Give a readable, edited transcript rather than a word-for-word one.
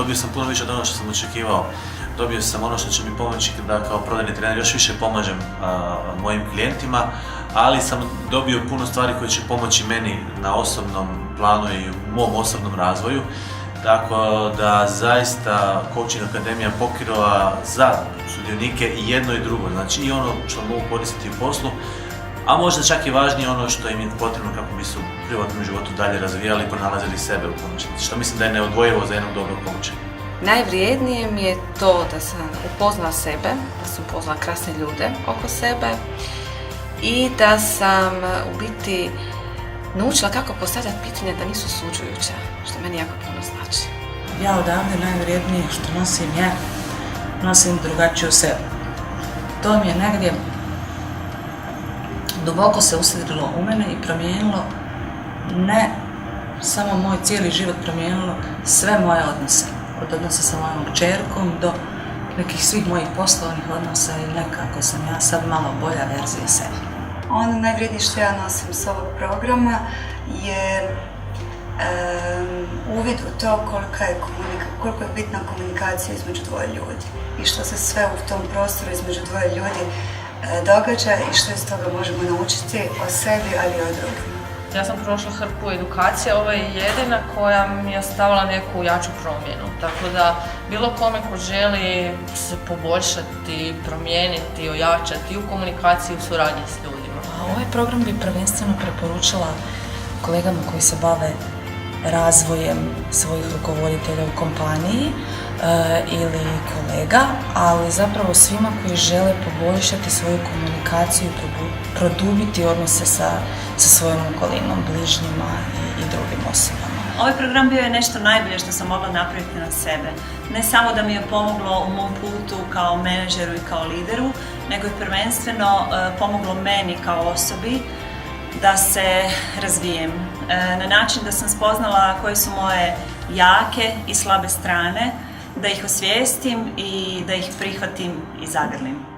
dobio sam puno više od ono što sam očekivao. Dobio sam ono što će mi pomoći da kao prodajni trener još više pomažem mojim klijentima, ali sam dobio puno stvari koje će pomoći meni na osobnom planu i u mom osobnom razvoju. Tako da zaista Coaching Akademija pokriva za sudionike i jedno i drugo, znači i ono što mogu koristiti u poslu, a možda čak i važnije ono što im je potrebno kako bi se u privatnom životu dalje razvijali i pronalazili sebe u konačnici, što mislim da je neodvojivo za jednog dobrog coacha. Najvrijednije mi je to da sam upoznala sebe, da sam upoznala krasne ljude oko sebe i da sam u biti naučila kako postavljati pitanja da nisu osuđujuća, što meni jako puno znači. Ja odavde najvrijednije što nosim drugačiju sebe. To mi je negdje duboko se usidrilo u mene i promijenilo ne samo moj cijeli život, promijenilo sve moje odnose. Od odnosa sa mojom kćerkom do nekih svih mojih poslovnih odnosa i nekako sam ja sad malo bolja verzija sebe. Ono najvrijednije što ja nosim s ovog programa je uvid u to koliko je bitna komunikacija između dvoje ljudi i što se sve u tom prostoru između dvoje ljudi događa i što iz toga možemo naučiti o sebi, ali i o drugima. Ja sam prošla hrpu edukacije, ovo je jedina koja mi je ostavila neku jaču promjenu. Tako da bilo kome ko želi se poboljšati, promijeniti, ojačati u komunikaciji, u suradnji s ljudima. Ovaj program bi prvenstveno preporučila kolegama koji se bave razvojem svojih rukovoditelja u kompaniji ili kolega, ali zapravo svima koji žele poboljšati svoju komunikaciju, produbiti odnose sa svojom okolinom, bližnjima i drugim osobama. Ovaj program bio je nešto najbolje što sam mogla napraviti na sebe. Ne samo da mi je pomoglo u mom putu kao menadžeru i kao lideru, nego je prvenstveno pomoglo meni kao osobi da se razvijem. Na način da sam spoznala koje su moje jake i slabe strane, da ih osvijestim i da ih prihvatim i zagrlim.